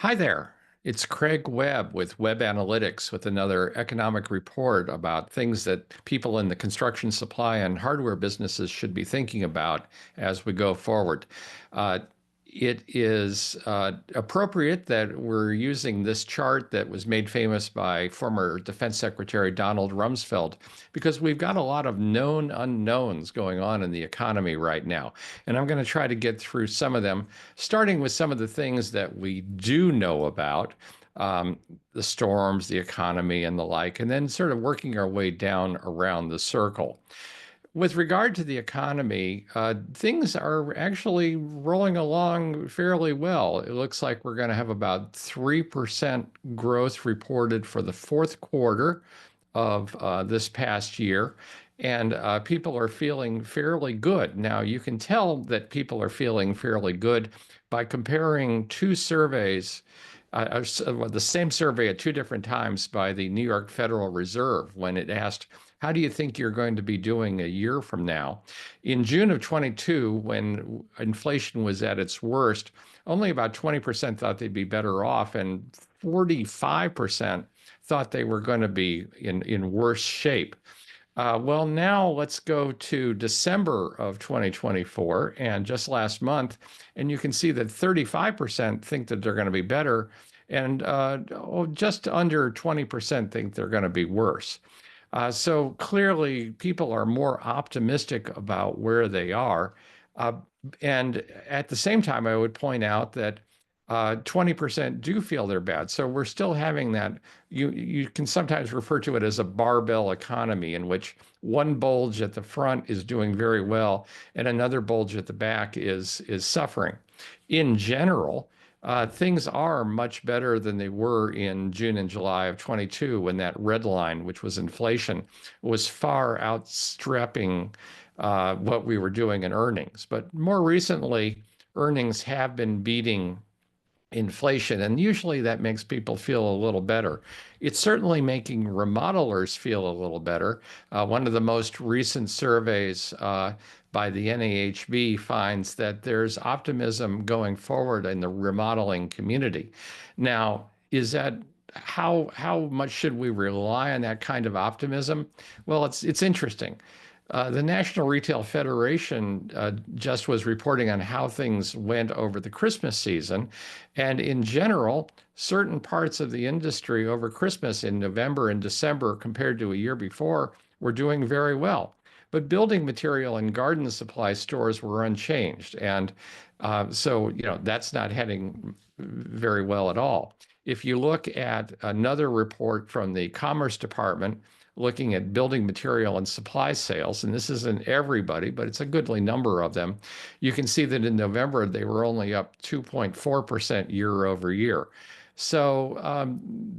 Hi there. It's Craig Webb with Webb Analytics with another economic report about things that people in the construction supply and hardware businesses should be thinking about as we go forward. Uh, it is appropriate that we're using this chart that was made famous by former Defense Secretary Donald Rumsfeld because we've got a lot of known unknowns going on in the economy right now. And I'm going to try to get through some of them, starting with some of the things that we do know about, um, the storms, the economy, and the like, and then sort of working our way down around the circle. With regard to the economy, things are actually rolling along fairly well. It looks like we're going to have about 3% growth reported for the fourth quarter of this past year. And people are feeling fairly good. Now, you can tell that people are feeling fairly good by comparing two surveys, the same survey at two different times by the New York Federal Reserve when it asked, how do you think you're going to be doing a year from now? In June of 22, when inflation was at its worst, only about 20% thought they'd be better off, and 45% thought they were going to be in worse shape. Well, now let's go to December of 2024 and just last month, and you can see that 35% think that they're going to be better, and just under 20% think they're going to be worse. So clearly, people are more optimistic about where they are. Uh, and at the same time, I would point out that 20% do feel they're bad. So we're still having that. You can sometimes refer to it as a barbell economy in which one bulge at the front is doing very well and another bulge at the back is suffering. In general, things are much better than they were in June and July of 22 when that red line, which was inflation, was far outstripping what we were doing in earnings. But more recently, earnings have been beating inflation, and usually that makes people feel a little better. It's certainly making remodelers feel a little better. One of the most recent surveys by the NAHB finds that there's optimism going forward in the remodeling community. Now, is that how much should we rely on that kind of optimism? Well, it's interesting. The National Retail Federation just was reporting on how things went over the Christmas season. And in general, certain parts of the industry over Christmas in November and December compared to a year before were doing very well. But building material and garden supply stores were unchanged. And that's not heading very well at all. If you look at another report from the Commerce Department, looking at building material and supply sales, and this isn't everybody, but it's a goodly number of them, you can see that in November they were only up 2.4% year over year. So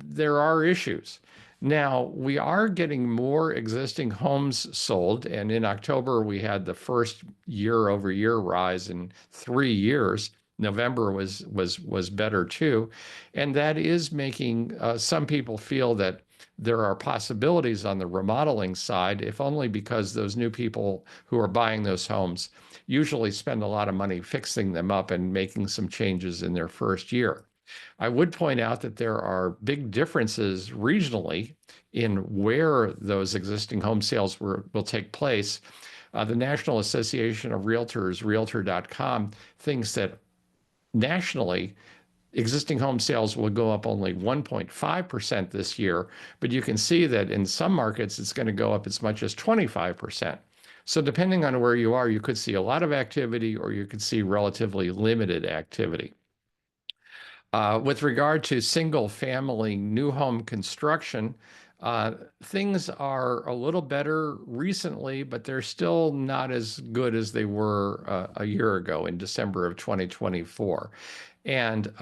there are issues. Now, we are getting more existing homes sold, and in October we had the first year over year rise in 3 years. November was better too, and that is making some people feel that there are possibilities on the remodeling side, if only because those new people who are buying those homes usually spend a lot of money fixing them up and making some changes in their first year. I would point out that there are big differences regionally in where those existing home sales will take place. The National Association of Realtors, Realtor.com, thinks that nationally, existing home sales will go up only 1.5% this year, but you can see that in some markets it's going to go up as much as 25%. So depending on where you are, you could see a lot of activity or you could see relatively limited activity. With regard to single family new home construction, things are a little better recently, but they're still not as good as they were a year ago in December of 2024. And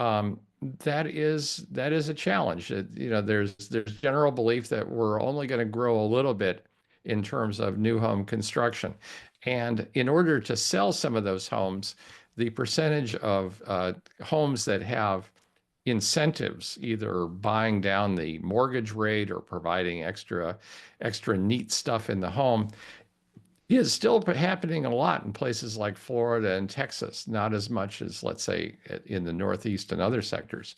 that is a challenge. There's general belief that we're only going to grow a little bit in terms of new home construction. And in order to sell some of those homes, the percentage of homes that have incentives, either buying down the mortgage rate or providing extra neat stuff in the home, is still happening a lot in places like Florida and Texas, not as much as, let's say, in the Northeast and other sectors.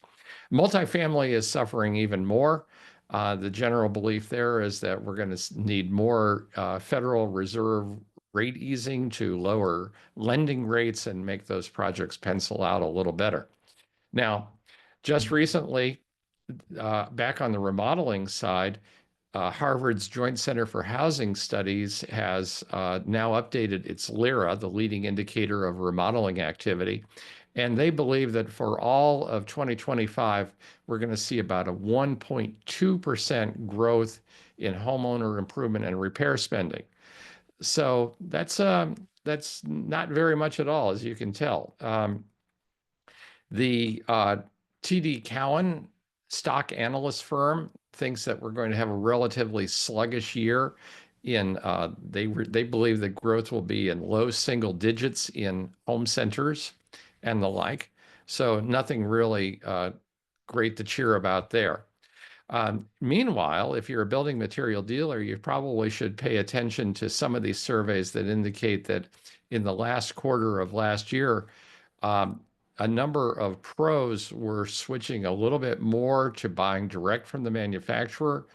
Multifamily is suffering even more. The general belief there is that we're going to need more Federal Reserve rate easing to lower lending rates and make those projects pencil out a little better. Now, just recently, back on the remodeling side, Harvard's Joint Center for Housing Studies has now updated its LIRA, the leading indicator of remodeling activity. And they believe that for all of 2025, we're going to see about a 1.2% growth in homeowner improvement and repair spending. So that's not very much at all, as you can tell. The TD Cowen stock analyst firm thinks that we're going to have a relatively sluggish year. They believe that growth will be in low single digits in home centers and the like. So nothing really great to cheer about there. Meanwhile, if you're a building material dealer, you probably should pay attention to some of these surveys that indicate that in the last quarter of last year, um, a number of pros were switching a little bit more to buying direct from the manufacturer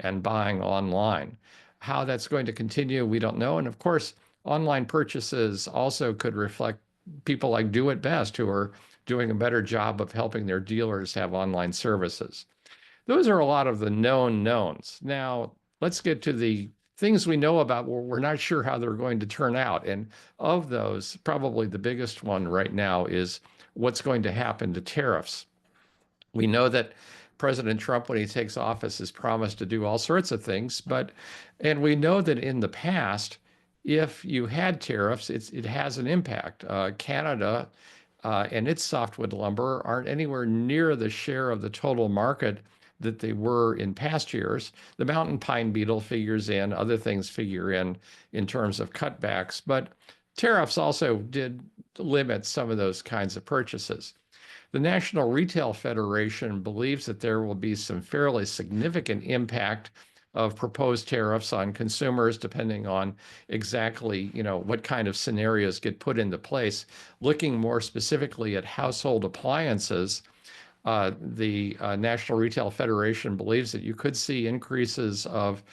and buying online. How that's going to continue, we don't know. And of course, online purchases also could reflect people like Do It Best who are doing a better job of helping their dealers have online services. Those are a lot of the known knowns. Now, let's get to the things we know about where we're not sure how they're going to turn out. And of those, probably the biggest one right now is what's going to happen to tariffs. We know that President Trump, when he takes office, has promised to do all sorts of things, and we know that in the past, if you had tariffs, it has an impact. Canada and its softwood lumber aren't anywhere near the share of the total market that they were in past years. The mountain pine beetle figures in, other things figure in terms of cutbacks, but tariffs also did limit some of those kinds of purchases. The National Retail Federation believes that there will be some fairly significant impact of proposed tariffs on consumers, depending on exactly, what kind of scenarios get put into place. Looking more specifically at household appliances, the National Retail Federation believes that you could see increases of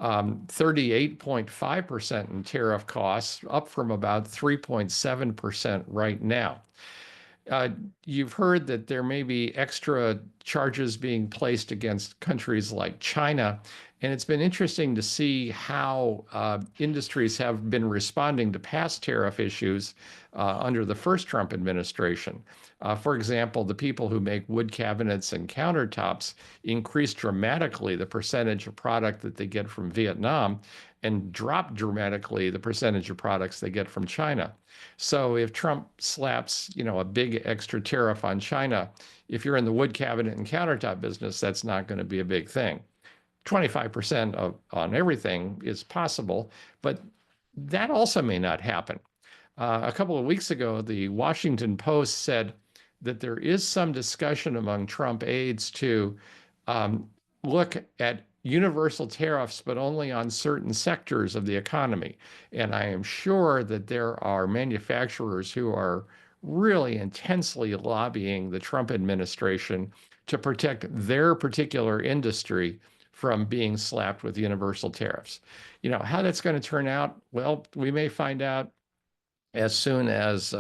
38.5% in tariff costs, up from about 3.7% right now. You've heard that there may be extra charges being placed against countries like China, and it's been interesting to see how industries have been responding to past tariff issues under the first Trump administration. For example, the people who make wood cabinets and countertops increased dramatically the percentage of product that they get from Vietnam and dropped dramatically the percentage of products they get from China. So if Trump slaps, a big extra tariff on China, if you're in the wood cabinet and countertop business, that's not going to be a big thing. 25% on everything is possible, but that also may not happen. A couple of weeks ago, the Washington Post said that there is some discussion among Trump aides to look at universal tariffs, but only on certain sectors of the economy. And I am sure that there are manufacturers who are really intensely lobbying the Trump administration to protect their particular industry from being slapped with universal tariffs. How that's going to turn out, well, we may find out as soon as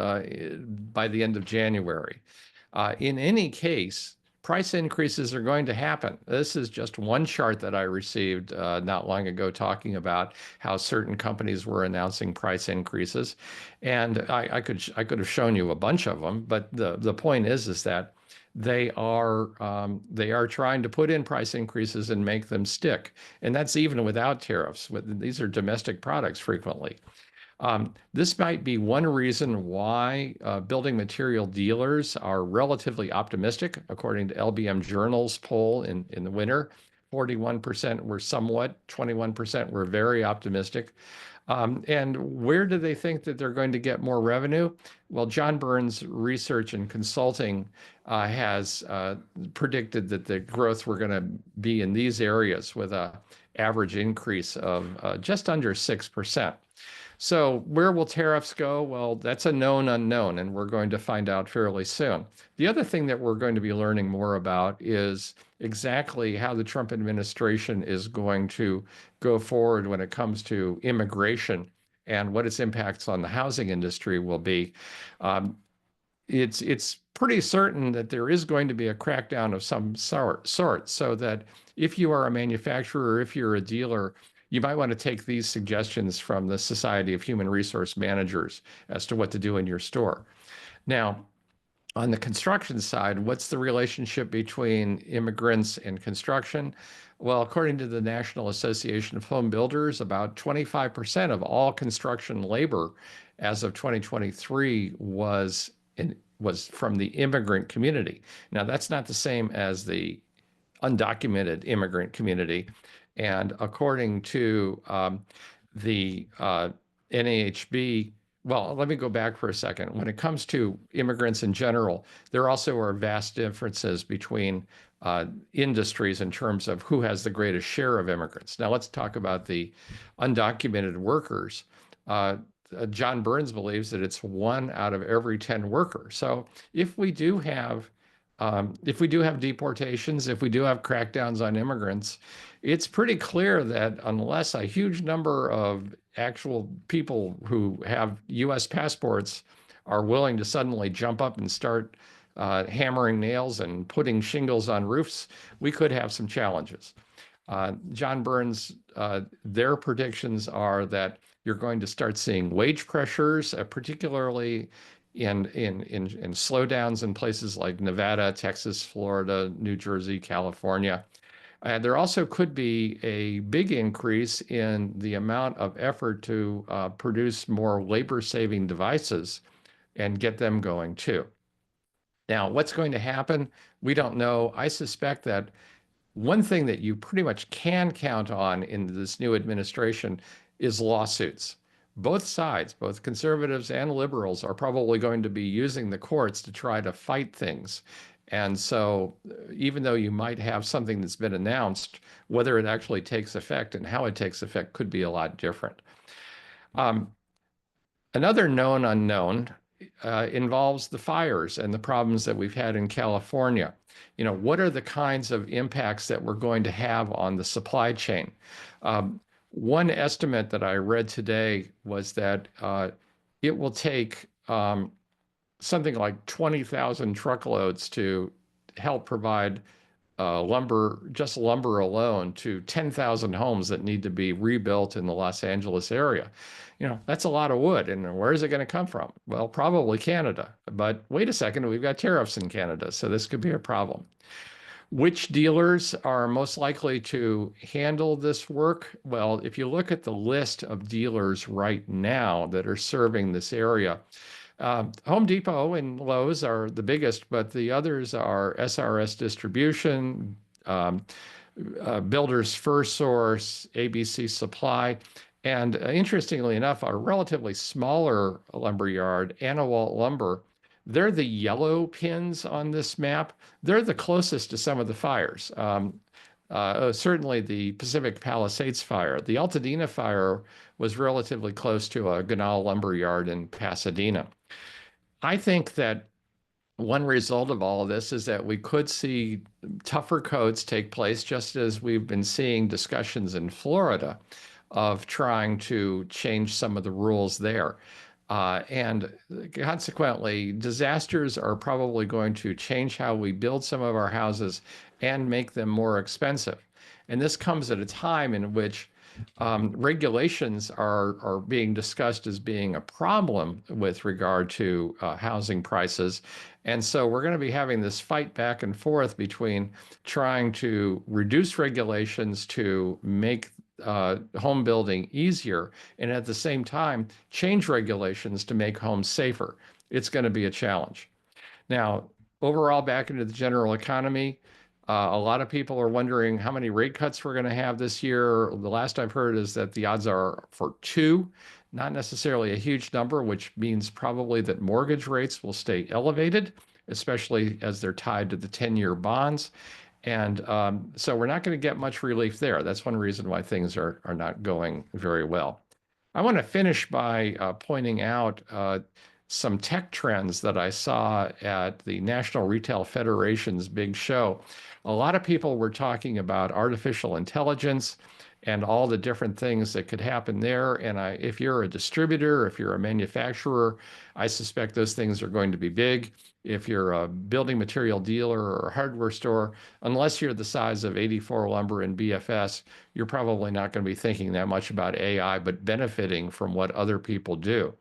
by the end of January. In any case, price increases are going to happen. This is just one chart that I received not long ago talking about how certain companies were announcing price increases. And I could have shown you a bunch of them, but the point is that they are trying to put in price increases and make them stick. And that's even without tariffs. These are domestic products frequently. This might be one reason why building material dealers are relatively optimistic, according to LBM Journal's poll in the winter. 41% were somewhat, 21% were very optimistic. And where do they think that they're going to get more revenue? Well, John Burns Research and Consulting has predicted that the growth we're going to be in these areas with an average increase of just under 6%. So where will tariffs go? Well, that's a known unknown, and we're going to find out fairly soon. The other thing that we're going to be learning more about is exactly how the Trump administration is going to go forward when it comes to immigration and what its impacts on the housing industry will be. Um, it's pretty certain that there is going to be a crackdown of some sort, so that if you are a manufacturer or if you're a dealer, you might want to take these suggestions from the Society of Human Resource Managers as to what to do in your store. Now, on the construction side, what's the relationship between immigrants and construction? Well, according to the National Association of Home Builders, about 25% of all construction labor as of 2023 was from the immigrant community. Now, that's not the same as the undocumented immigrant community. And according to the NAHB, well, let me go back for a second. When it comes to immigrants in general, there also are vast differences between industries in terms of who has the greatest share of immigrants. Now, let's talk about the undocumented workers. John Burns believes that it's 1 out of every 10 workers. So if we do have if we do have deportations, if we do have crackdowns on immigrants, it's pretty clear that unless a huge number of actual people who have U.S. passports are willing to suddenly jump up and start hammering nails and putting shingles on roofs, we could have some challenges. John Burns, their predictions are that you're going to start seeing wage pressures, particularly in slowdowns in places like Nevada, Texas, Florida, New Jersey, California. And there also could be a big increase in the amount of effort to produce more labor-saving devices and get them going too. Now, what's going to happen? We don't know. I suspect that one thing that you pretty much can count on in this new administration is lawsuits. Both sides, both conservatives and liberals, are probably going to be using the courts to try to fight things. And so, even though you might have something that's been announced, whether it actually takes effect and how it takes effect could be a lot different. Um, Another known unknown involves the fires and the problems that we've had in California. You know, what are the kinds of impacts that we're going to have on the supply chain? One estimate that I read today was that it will take something like 20,000 truckloads to help provide lumber, just lumber alone, to 10,000 homes that need to be rebuilt in the Los Angeles area. You know, that's a lot of wood. And where is it going to come from? Well, probably Canada. But wait a second, we've got tariffs in Canada, so this could be a problem. Which dealers are most likely to handle this work? Well, if you look at the list of dealers right now that are serving this area, Home Depot and Lowe's are the biggest, but the others are SRS Distribution, um, Builders First Source, ABC Supply, and interestingly enough, a relatively smaller lumber yard, Anawalt Lumber. They're the yellow pins on this map. They're the closest to some of the fires. Certainly the Pacific Palisades fire. The Altadena fire was relatively close to a Ganal lumber yard in Pasadena. I think that one result of all of this is that we could see tougher codes take place, just as we've been seeing discussions in Florida of trying to change some of the rules there. And consequently, disasters are probably going to change how we build some of our houses and make them more expensive. And this comes at a time in which regulations are being discussed as being a problem with regard to housing prices. And so we're going to be having this fight back and forth between trying to reduce regulations to make home building easier, and at the same time, change regulations to make homes safer. It's going to be a challenge. Now, overall, back into the general economy, a lot of people are wondering how many rate cuts we're going to have this year. The last I've heard is that the odds are for two, not necessarily a huge number, which means probably that mortgage rates will stay elevated, especially as they're tied to the 10-year bonds. And so we're not going to get much relief there. That's one reason why things are not going very well. I want to finish by pointing out some tech trends that I saw at the National Retail Federation's big show. A lot of people were talking about artificial intelligence and all the different things that could happen there. And if you're a distributor, if you're a manufacturer, I suspect those things are going to be big. If you're a building material dealer or a hardware store, unless you're the size of 84 Lumber and BFS, you're probably not going to be thinking that much about AI, but benefiting from what other people do.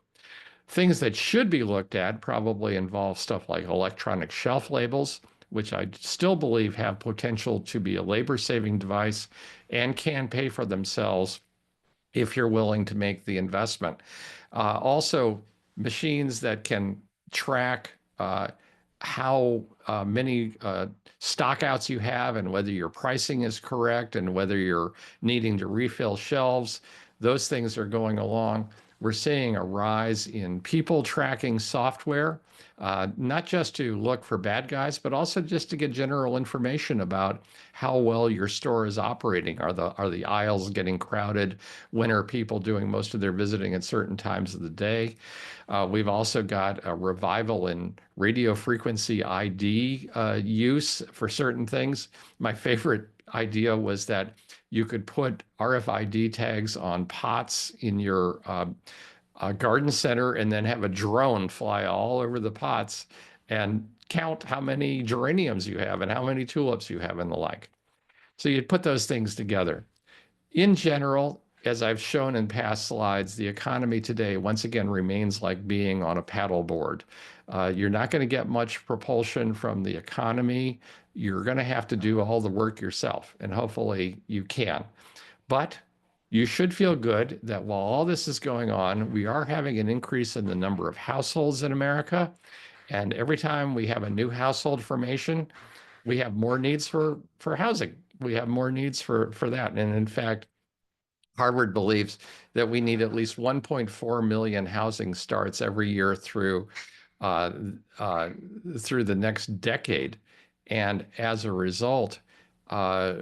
Things that should be looked at probably involve stuff like electronic shelf labels, which I still believe have potential to be a labor-saving device and can pay for themselves if you're willing to make the investment. Also, machines that can track how many stockouts you have and whether your pricing is correct and whether you're needing to refill shelves. Those things are going along. We're seeing a rise in people tracking software, not just to look for bad guys, but also just to get general information about how well your store is operating. Are the aisles getting crowded? When are people doing most of their visiting at certain times of the day? We've also got a revival in radio frequency ID use for certain things. My favorite idea was that you could put RFID tags on pots in your garden center and then have a drone fly all over the pots and count how many geraniums you have and how many tulips you have and the like. So you'd put those things together. In general, as I've shown in past slides, the economy today once again remains like being on a paddleboard. You're not going to get much propulsion from the economy. You're going to have to do all the work yourself, and hopefully you can. But you should feel good that while all this is going on, we are having an increase in the number of households in America. And every time we have a new household formation, we have more needs for housing. We have more needs for that. And in fact, Harvard believes that we need at least 1.4 million housing starts every year uh, through the next decade. And as a result,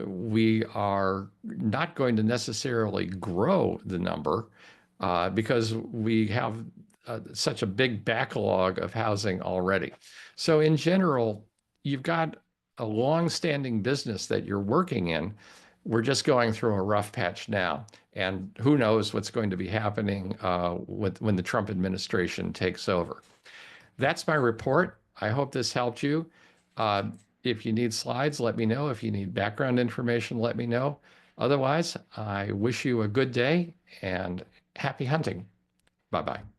we are not going to necessarily grow the number because we have such a big backlog of housing already. So in general, you've got a long-standing business that you're working in. We're just going through a rough patch now. And who knows what's going to be happening when the Trump administration takes over. That's my report. I hope this helped you. Uh, if you need slides, let me know. If you need background information, let me know. Otherwise, I wish you a good day and happy hunting. Bye bye.